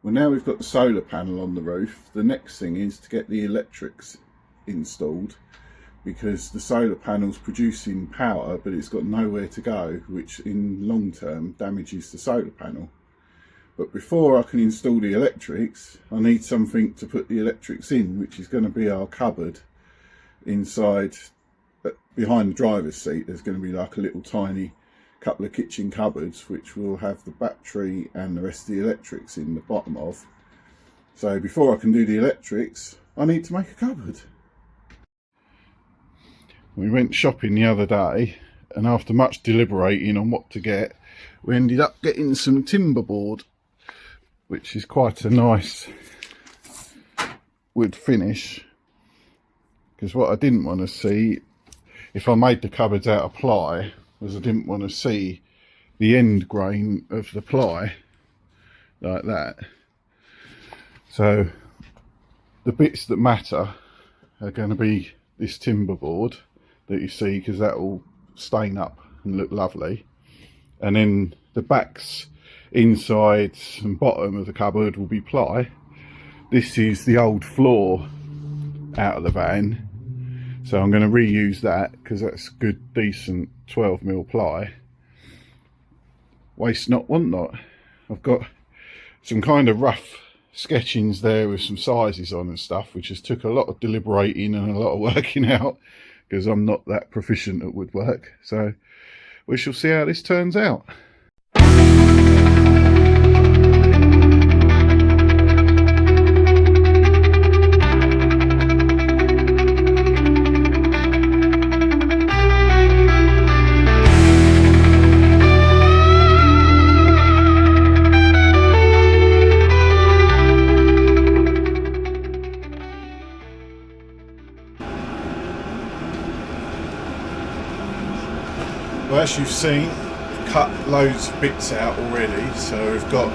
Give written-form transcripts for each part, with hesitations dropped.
Well, now we've got the solar panel on the roof, the next thing is to get the electrics installed, because the solar panel's producing power but it's got nowhere to go, which in long term damages the solar panel. But before I can install the electrics, I need something to put the electrics in, which is going to be our cupboard inside. Behind the driver's seat there's going to be like a little tiny couple of kitchen cupboards which will have the battery and the rest of the electrics in the bottom of. So before I can do the electrics, I need to make a cupboard. We went shopping the other day, and after much deliberating on what to get, we ended up getting some timber board, which is quite a nice wood finish, because what I didn't want to see if I made the cupboards out of ply was I didn't want to see the end grain of the ply like that. So the bits that matter are going to be this timber board that you see, because that will stain up and look lovely, and then the backs, insides and bottom of the cupboard will be ply. This is the old floor out of the van, so I'm going to reuse that because that's good decent 12mm ply. Waste not, want not. I've got some kind of rough sketchings there with some sizes on and stuff, which has took a lot of deliberating and a lot of working out, because I'm not that proficient at woodwork. So we shall see how this turns out. Well, as you've seen, we've cut loads of bits out already. So we've got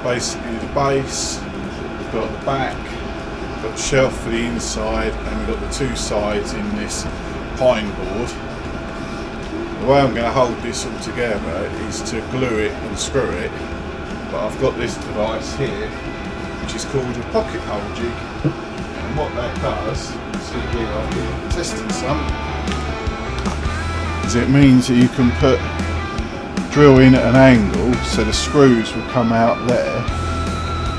basically the base, we've got the back, we've got the shelf for the inside, and we've got the two sides in this pine board. The way I'm going to hold this all together is to glue it and screw it, but I've got this device here which is called a pocket hole jig, and what that does, see here I'm testing some, it means that you can drill in at an angle so the screws will come out there,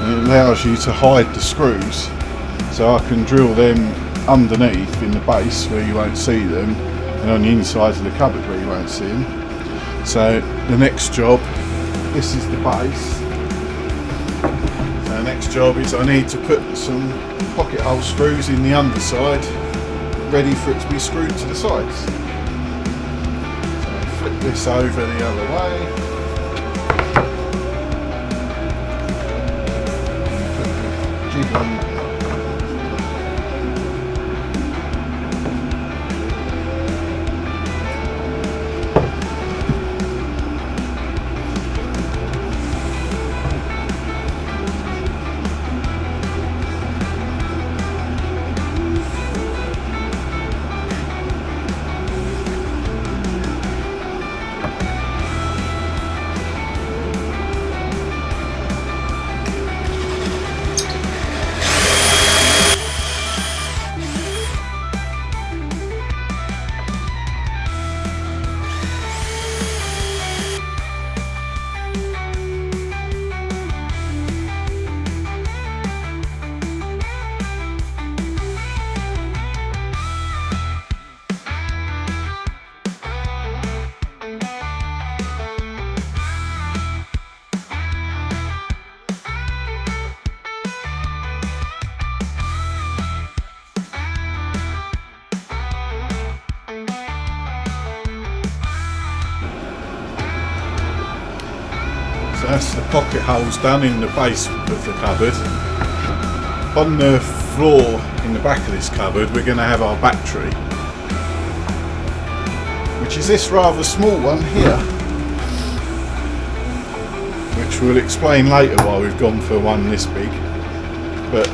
and it allows you to hide the screws, so I can drill them underneath in the base where you won't see them, and on the insides of the cupboard where you won't see them. So the next job, this is the base, so the next job is I need to put some pocket hole screws in the underside ready for it to be screwed to the sides. Flip this over the other way. Put the jig on. So that's the pocket holes done in the base of the cupboard. On the floor in the back of this cupboard we're going to have our battery, which is this rather small one here, which we'll explain later why we've gone for one this big. But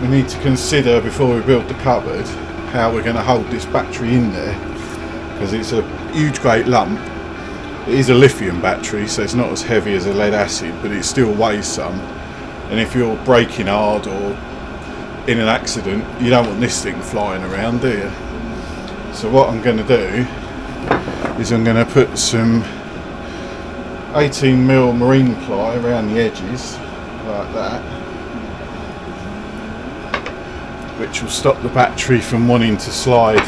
we need to consider before we build the cupboard how we're going to hold this battery in there, because it's a huge great lump. It is a lithium battery, so it's not as heavy as a lead acid, but it still weighs some, and if you're braking hard or in an accident, you don't want this thing flying around, do you? So what I'm going to do is I'm going to put some 18mm marine ply around the edges like that, which will stop the battery from wanting to slide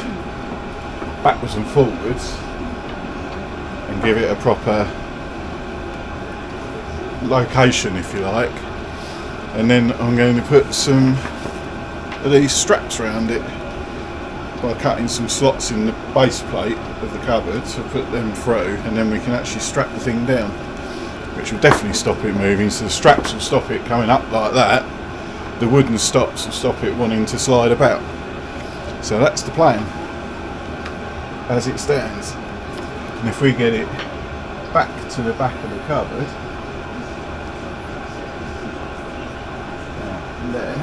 backwards and forwards, and give it a proper location, if you like. And then I'm going to put some of these straps around it by cutting some slots in the base plate of the cupboard to put them through, and then we can actually strap the thing down, which will definitely stop it moving. So the straps will stop it coming up like that, the wooden stops will stop it wanting to slide about. So that's the plan as it stands. And if we get it back to the back of the cupboard, there,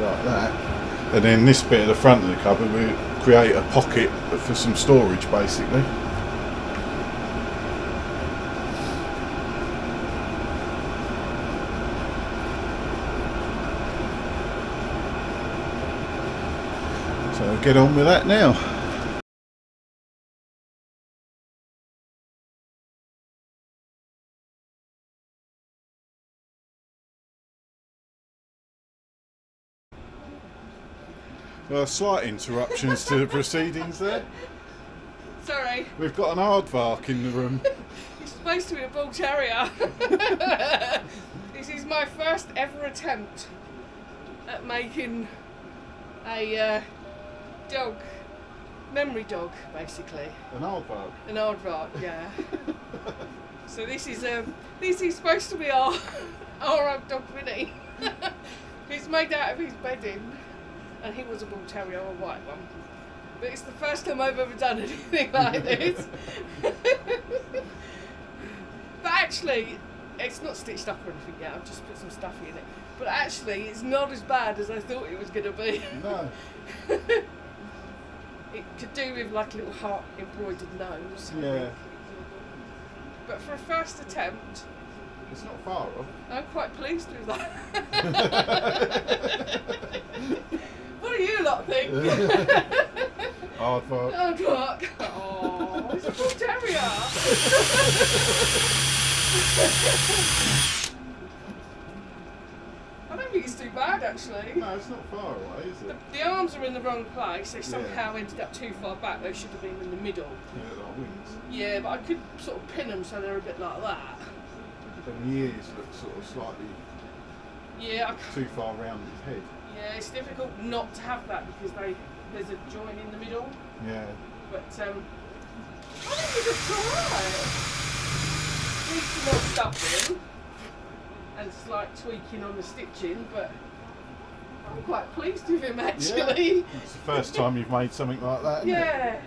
like that, and then this bit at the front of the cupboard we create a pocket for some storage, basically. So get on with that now. Slight interruptions to the proceedings there. Sorry. We've got an aardvark in the room. He's supposed to be a bull terrier. This is my first ever attempt at making a dog, memory dog, basically. An aardvark? An aardvark, yeah. So this is supposed to be our old dog Vinny. He's made out of his bedding. And he was a bull terrier, a white one. But it's the first time I've ever done anything like this. But actually, it's not stitched up or anything yet, I've just put some stuff in it. But actually, it's not as bad as I thought it was going to be. No. It could do with like a little heart embroidered nose. Yeah. But for a first attempt, it's not far off. I'm quite pleased with that. What do you lot think? Aardvark. Aardvark. Oh, it's a bull terrier. I don't think it's too bad, actually. No, it's not far away, is it? The arms are in the wrong place. They somehow ended up too far back. They should have been in the middle. Yeah, like wings. Yeah, but I could sort of pin them so they're a bit like that. But the ears look sort of slightly too far round his head. Yeah, it's difficult not to have that because there's a joint in the middle. Yeah. But I think it looks alright. Needs some more stuff in and slight tweaking on the stitching, but I'm quite pleased with him actually. Yeah. It's the first time you've made something like that, isn't Yeah.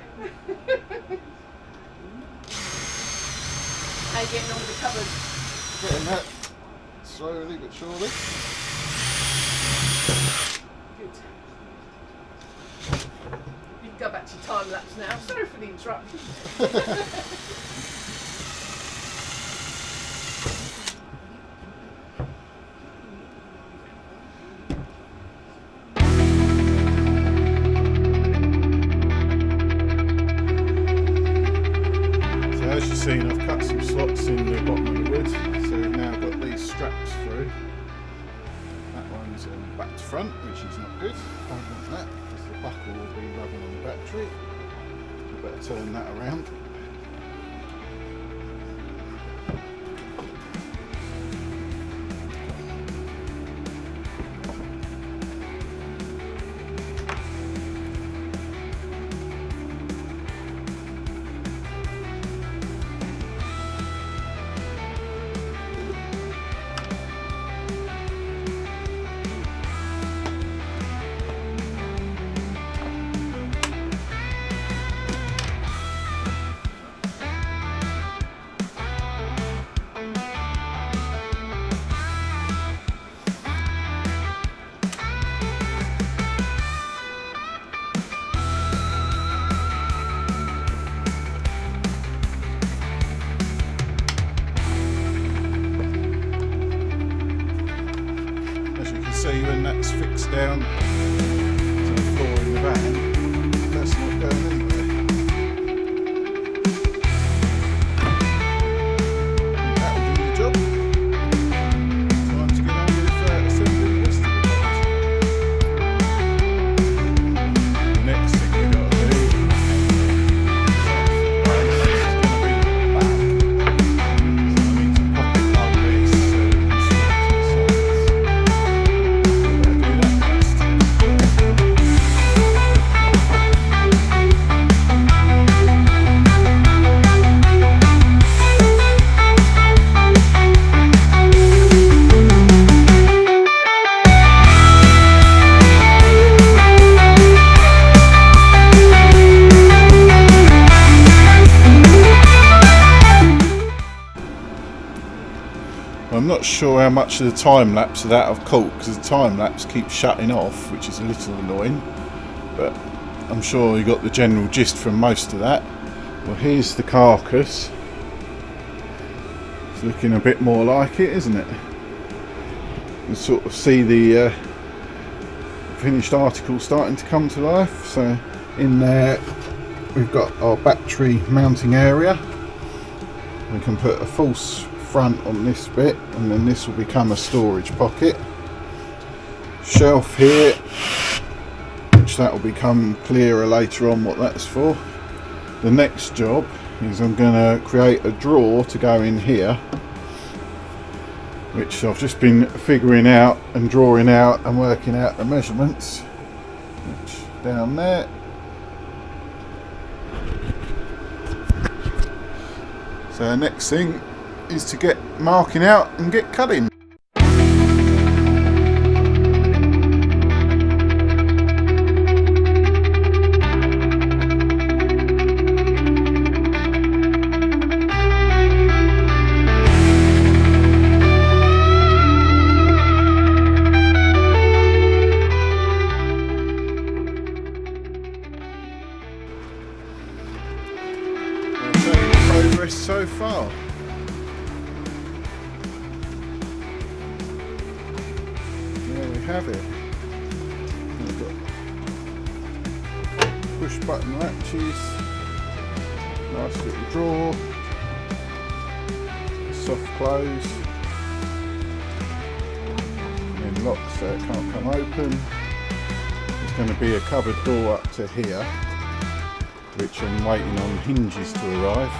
How you getting on with the cupboard? Getting that slowly but surely. Good. You can go back to your time lapse now. Sorry for the interruption. So as you've seen, I've cut some slots in the bottom of the wood. So we've now got these straps through. That one's back to front, which is not good. Don't want that, because the buckle will be rubbing on the battery. We better turn that around. see when that's fixed down to the floor in the van. That's not going anywhere. That'll do the job. Time to get on with assembling the rest of the boat. The next thing we've got to do is I'm not sure how much of the time lapse of that I've caught because the time lapse keeps shutting off, which is a little annoying, but I'm sure you got the general gist from most of that. Well, here's the carcass. It's looking a bit more like it, isn't it? You can sort of see the finished article starting to come to life. So in there we've got our battery mounting area. We can put a false front on this bit, and then this will become a storage pocket. Shelf here, which that will become clearer later on what that's for. The next job is I'm going to create a drawer to go in here, which I've just been figuring out and drawing out and working out the measurements, which down there. So the next thing is to get marking out and get cutting. I'll show you the progress so far. Have it. We've got push button latches, nice little drawer, soft close, and then lock so it can't come open. There's going to be a cupboard door up to here, which I'm waiting on hinges to arrive.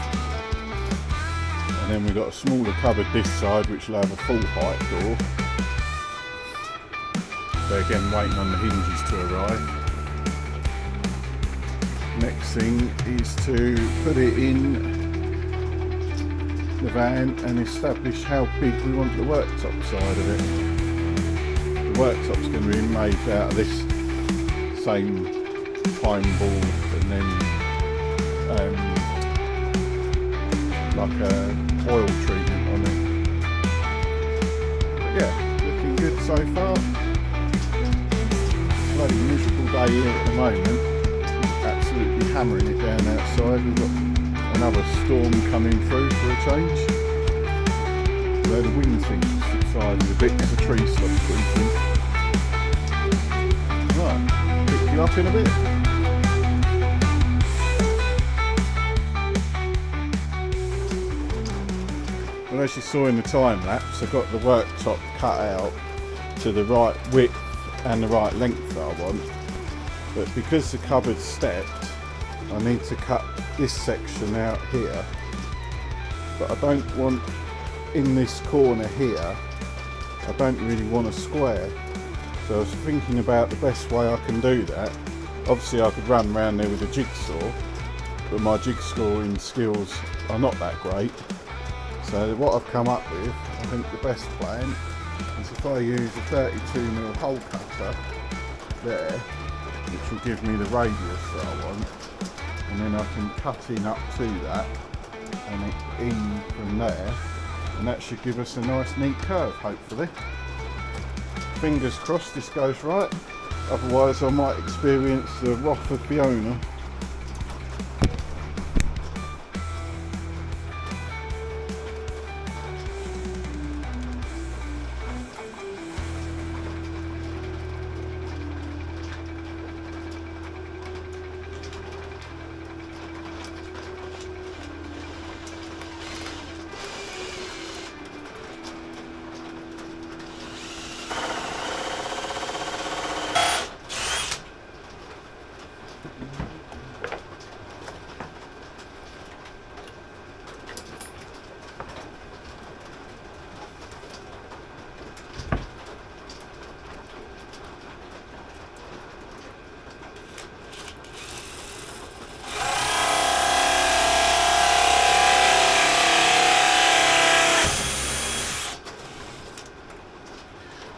And then we've got a smaller cupboard this side, which will have a full height door. So again, waiting on the hinges to arrive. Next thing is to put it in the van and establish how big we want the worktop side of it. The worktop's going to be made out of this same pine board and then like a oil treatment on it. But yeah, looking good so far. Bloody miserable day here at the moment, absolutely hammering it down outside. We've got another storm coming through for a change. Where the wind seems to subside a bit as the tree stops creaking. Right, pick you up in a bit. Well, as you saw in the time lapse, I got the worktop cut out to the right width and the right length that I want, but because the cupboard's stepped, I need to cut this section out here, but I don't want in this corner here, I don't really want a square, so I was thinking about the best way I can do that. Obviously I could run around there with a jigsaw, but my jigsawing skills are not that great, so what I've come up with, I think the best plan is if I use a 32mm hole cutter there, which will give me the radius that I want, and then I can cut in up to that and in from there, and that should give us a nice neat curve hopefully. Fingers crossed this goes right, otherwise I might experience the wrath of Fiona.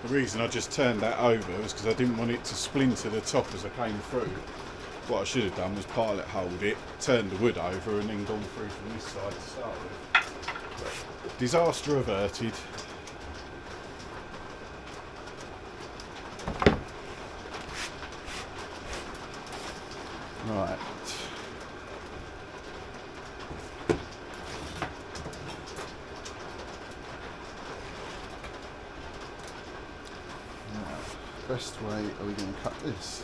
The reason I just turned that over was because I didn't want it to splinter the top as I came through. What I should have done was pilot hold it, turned the wood over and then gone through from this side to start with. But disaster averted. Right. Now, best way are we going to cut this?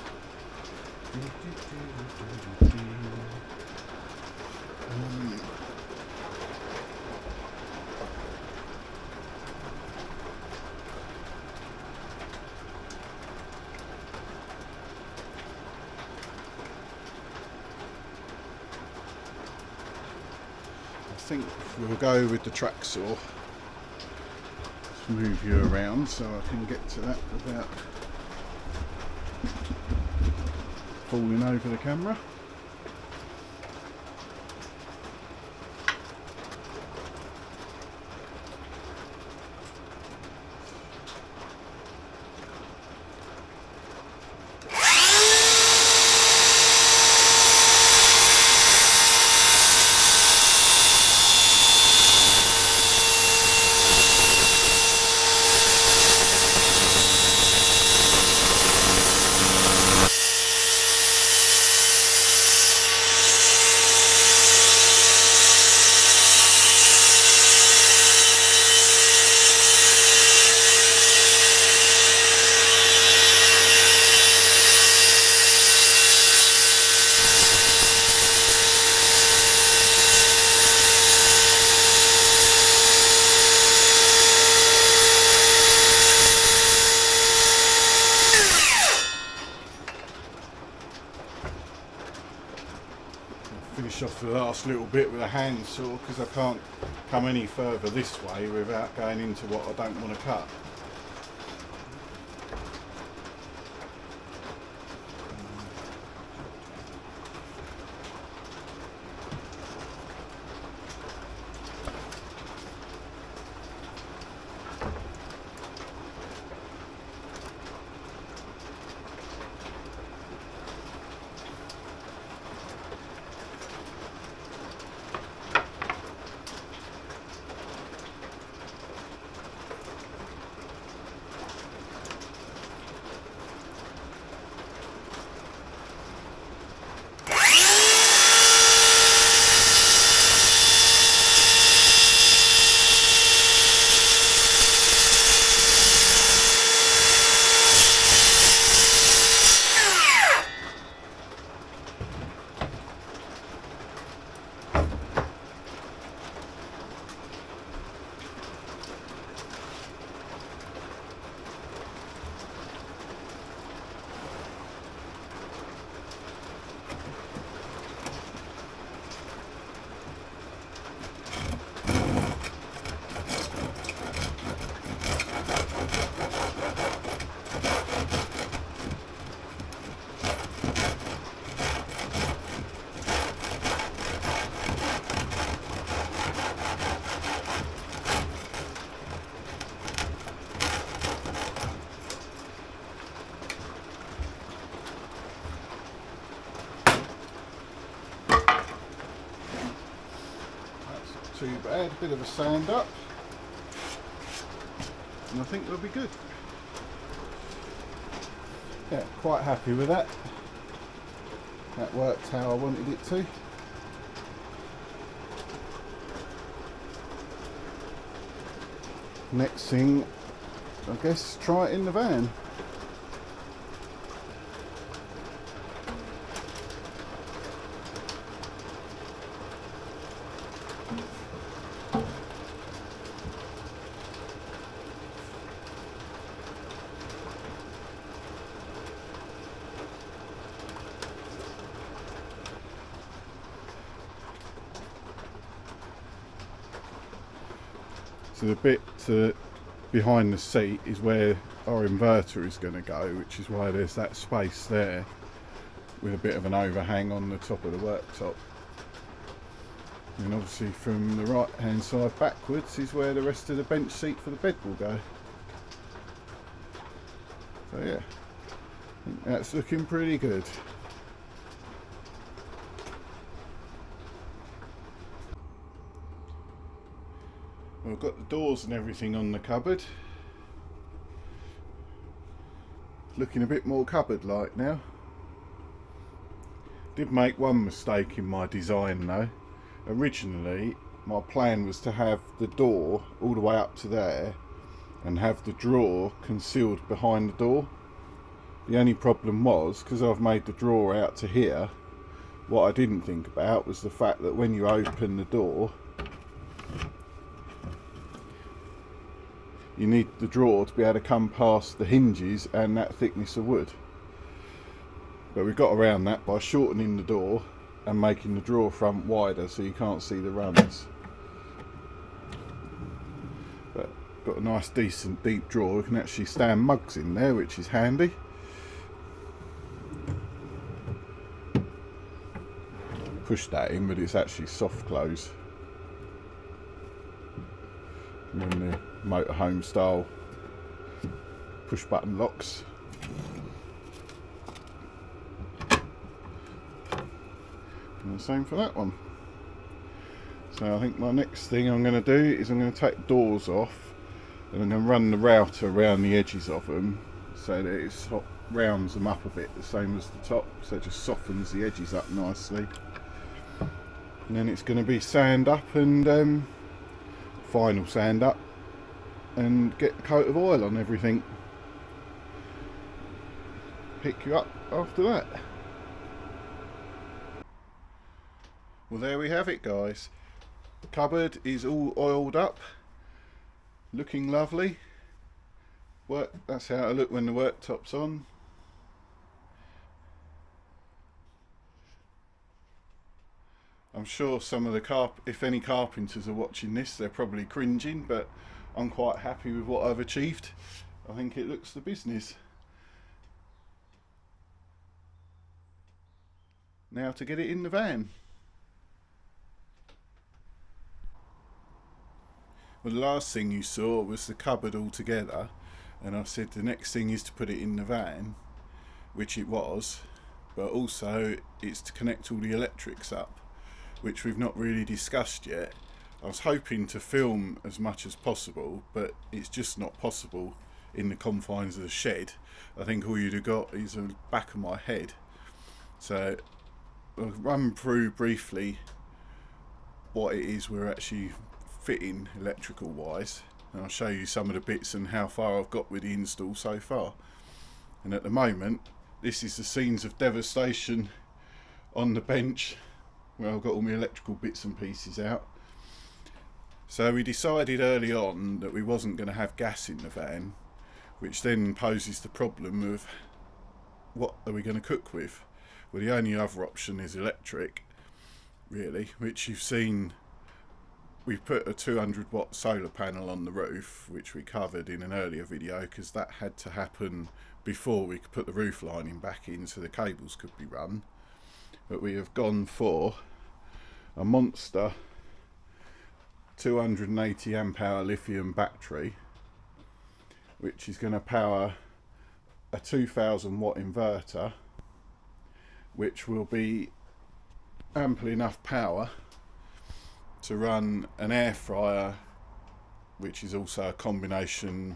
I think we'll go with the track saw. Let's move you around so I can get to that without falling over the camera. Finish off the last little bit with a hand saw because I can't come any further this way without going into what I don't want to cut. Too bad, a bit of a sand up, and I think we'll be good. Yeah, quite happy with that. That worked how I wanted it to. Next thing, I guess, try it in the van. So the bit behind the seat is where our inverter is going to go, which is why there's that space there with a bit of an overhang on the top of the worktop. And obviously from the right hand side backwards is where the rest of the bench seat for the bed will go. So yeah, I think that's looking pretty good. We've got the doors and everything on the cupboard. Looking a bit more cupboard-like now. Did make one mistake in my design though. Originally, my plan was to have the door all the way up to there and have the drawer concealed behind the door. The only problem was, because I've made the drawer out to here, what I didn't think about was the fact that when you open the door, you need the drawer to be able to come past the hinges and that thickness of wood. But we got around that by shortening the door and making the drawer front wider so you can't see the rungs. But got a nice decent deep drawer. We can actually stand mugs in there, which is handy. Push that in, but it's actually soft close. And then the motorhome style push button locks. And the same for that one. So I think my next thing I'm going to do is I'm going to take the doors off and I'm going to run the router around the edges of them so that it rounds them up a bit, the same as the top, so it just softens the edges up nicely. And then it's going to be sand up and final sand up and get a coat of oil on everything. Pick you up after that. Well, there we have it, guys. The cupboard is all oiled up, looking lovely. That's how it look when the worktop's on. I'm sure some of the if any carpenters are watching this, they're probably cringing, but I'm quite happy with what I've achieved. I think it looks the business. Now to get it in the van. Well, the last thing you saw was the cupboard all together, and I said the next thing is to put it in the van, which it was, but also it's to connect all the electrics up, which we've not really discussed yet. I was hoping to film as much as possible, but it's just not possible in the confines of the shed. I think all you'd have got is the back of my head. So I'll run through briefly what it is we're actually fitting electrical wise, and I'll show you some of the bits and how far I've got with the install so far. And at the moment, this is the scenes of devastation on the bench where I've got all my electrical bits and pieces out. So we decided early on that we wasn't going to have gas in the van, which then poses the problem of what are we going to cook with. Well, the only other option is electric, really, which you've seen. We put a 200 watt solar panel on the roof, which we covered in an earlier video, because that had to happen before we could put the roof lining back in so the cables could be run. But we have gone for a monster 280 amp hour lithium battery, which is going to power a 2000 watt inverter, which will be ample enough power to run an air fryer, which is also a combination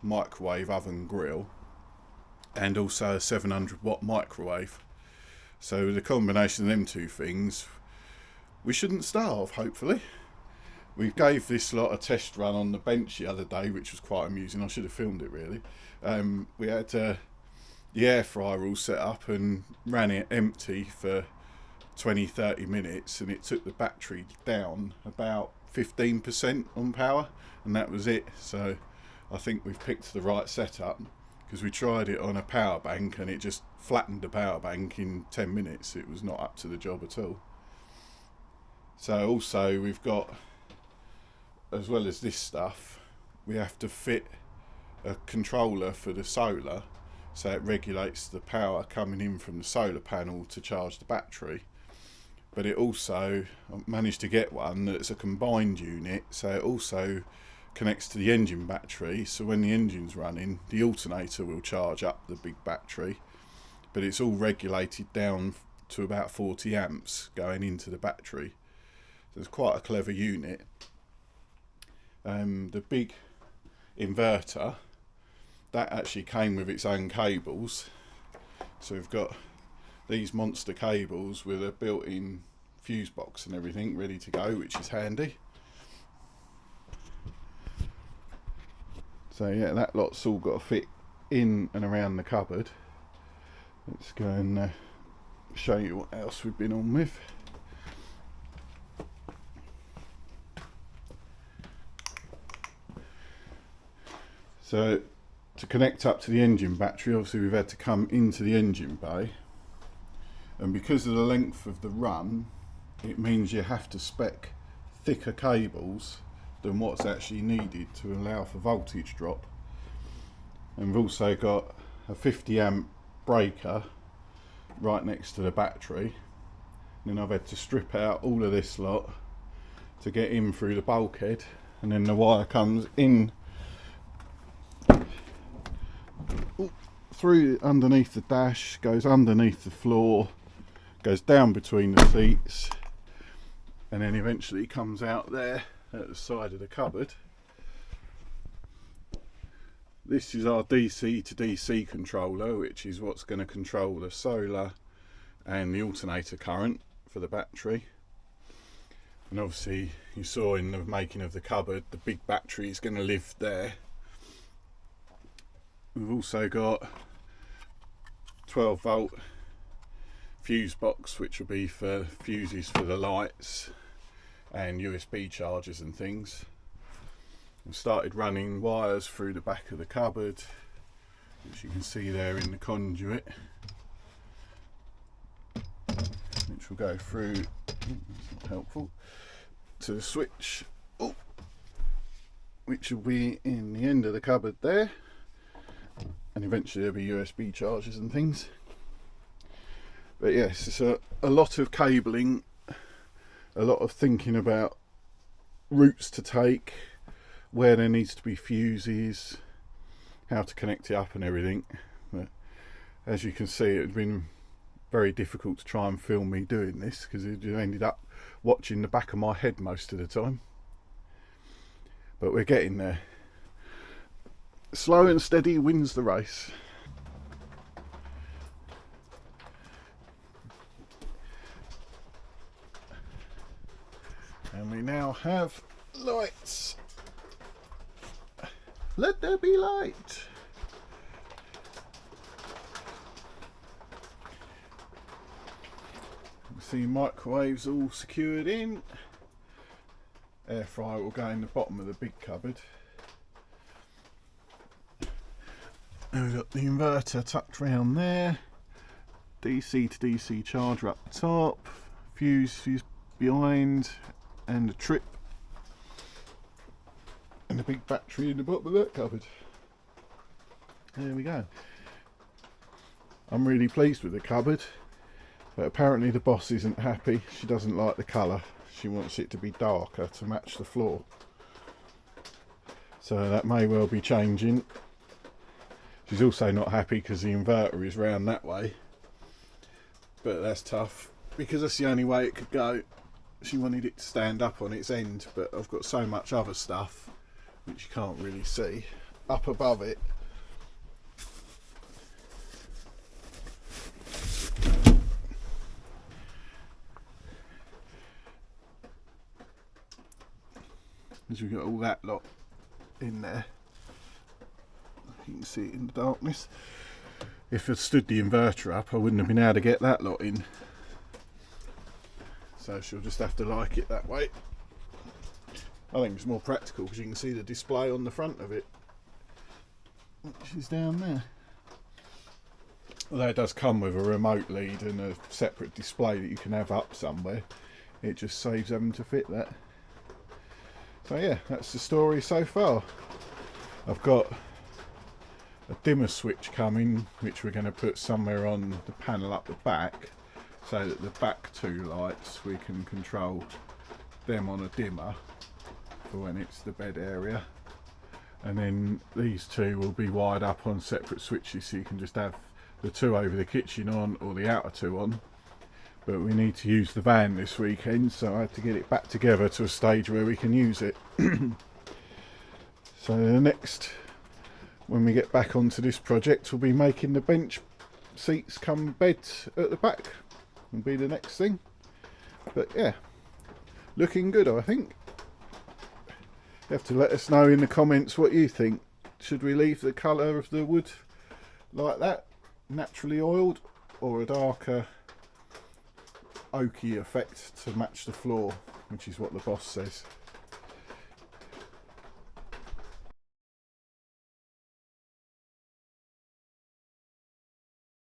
microwave oven grill, and also a 700 watt microwave. So the combination of them two things, we shouldn't starve, hopefully. We gave this lot a test run on the bench the other day, which was quite amusing. I should have filmed it really. We had the air fryer all set up and ran it empty for 20-30 minutes, and it took the battery down about 15% on power, and that was it. So I think we've picked the right setup, because we tried it on a power bank and it just flattened the power bank in 10 minutes. It was not up to the job at all. So also we've got, as well as this stuff, we have to fit a controller for the solar, so it regulates the power coming in from the solar panel to charge the battery. But it also, I managed to get one that's a combined unit, so it also connects to the engine battery, so when the engine's running, the alternator will charge up the big battery, but it's all regulated down to about 40 amps going into the battery. So it's quite a clever unit. The big inverter, that actually came with its own cables, so we've got these monster cables with a built-in fuse box and everything ready to go, which is handy. So yeah, that lot's all got to fit in and around the cupboard. Let's go and show you what else we've been on with. So to connect up to the engine battery, obviously we've had to come into the engine bay, and because of the length of the run, it means you have to spec thicker cables than what's actually needed to allow for voltage drop. And we've also got a 50 amp breaker right next to the battery, and then I've had to strip out all of this lot to get in through the bulkhead, and then the wire comes in through underneath the dash, goes underneath the floor, goes down between the seats, and then eventually comes out there at the side of the cupboard. This is our DC to DC controller, which is what's going to control the solar and the alternator current for the battery. And obviously you saw in the making of the cupboard, the big battery is going to live there. We've also got 12 volt fuse box, which will be for fuses for the lights and USB chargers and things. We've started running wires through the back of the cupboard, which you can see there in the conduit, which will go through, that's not helpful, to the switch, which will be in the end of the cupboard there, and eventually there'll be USB chargers and things. But yes, it's a lot of cabling, a lot of thinking about routes to take, where there needs to be fuses, how to connect it up and everything. But as you can see, it had been very difficult to try and film me doing this, because it ended up watching the back of my head most of the time. But we're getting there. Slow and steady wins the race. And we now have lights. Let there be light. See, microwaves all secured in. Air fryer will go in the bottom of the big cupboard. And we've got the inverter tucked around there. DC to DC charger up the top. Fuse behind, and a trip. And a big battery in the bottom of that cupboard. There we go. I'm really pleased with the cupboard, but apparently the boss isn't happy. She doesn't like the colour. She wants it to be darker to match the floor. So that may well be changing. She's also not happy because the inverter is round that way. But that's tough, because that's the only way it could go. She wanted it to stand up on its end, but I've got so much other stuff which you can't really see up above it. As we've got all that lot in there, you can see it in the darkness. If I'd stood the inverter up, I wouldn't have been able to get that lot in, so she'll just have to like it that way. I think it's more practical because you can see the display on the front of it, which is down there. Although it does come with a remote lead and a separate display that you can have up somewhere, it just saves having to fit that. So yeah, that's the story so far. I've got a dimmer switch coming, which we're going to put somewhere on the panel up the back, so that the back two lights, we can control them on a dimmer for when it's the bed area. and then these two will be wired up on separate switches, so you can just have the two over the kitchen on or the outer two on. But we need to use the van this weekend, so I had to get it back together to a stage where we can use it. So the next, when we get back onto this project, we'll be making the bench seats come bed at the back, will be the next thing. But yeah, looking good, I think. You have to let us know in the comments what you think. Should we leave the colour of the wood like that, naturally oiled, or a darker oaky effect to match the floor, which is what the boss says.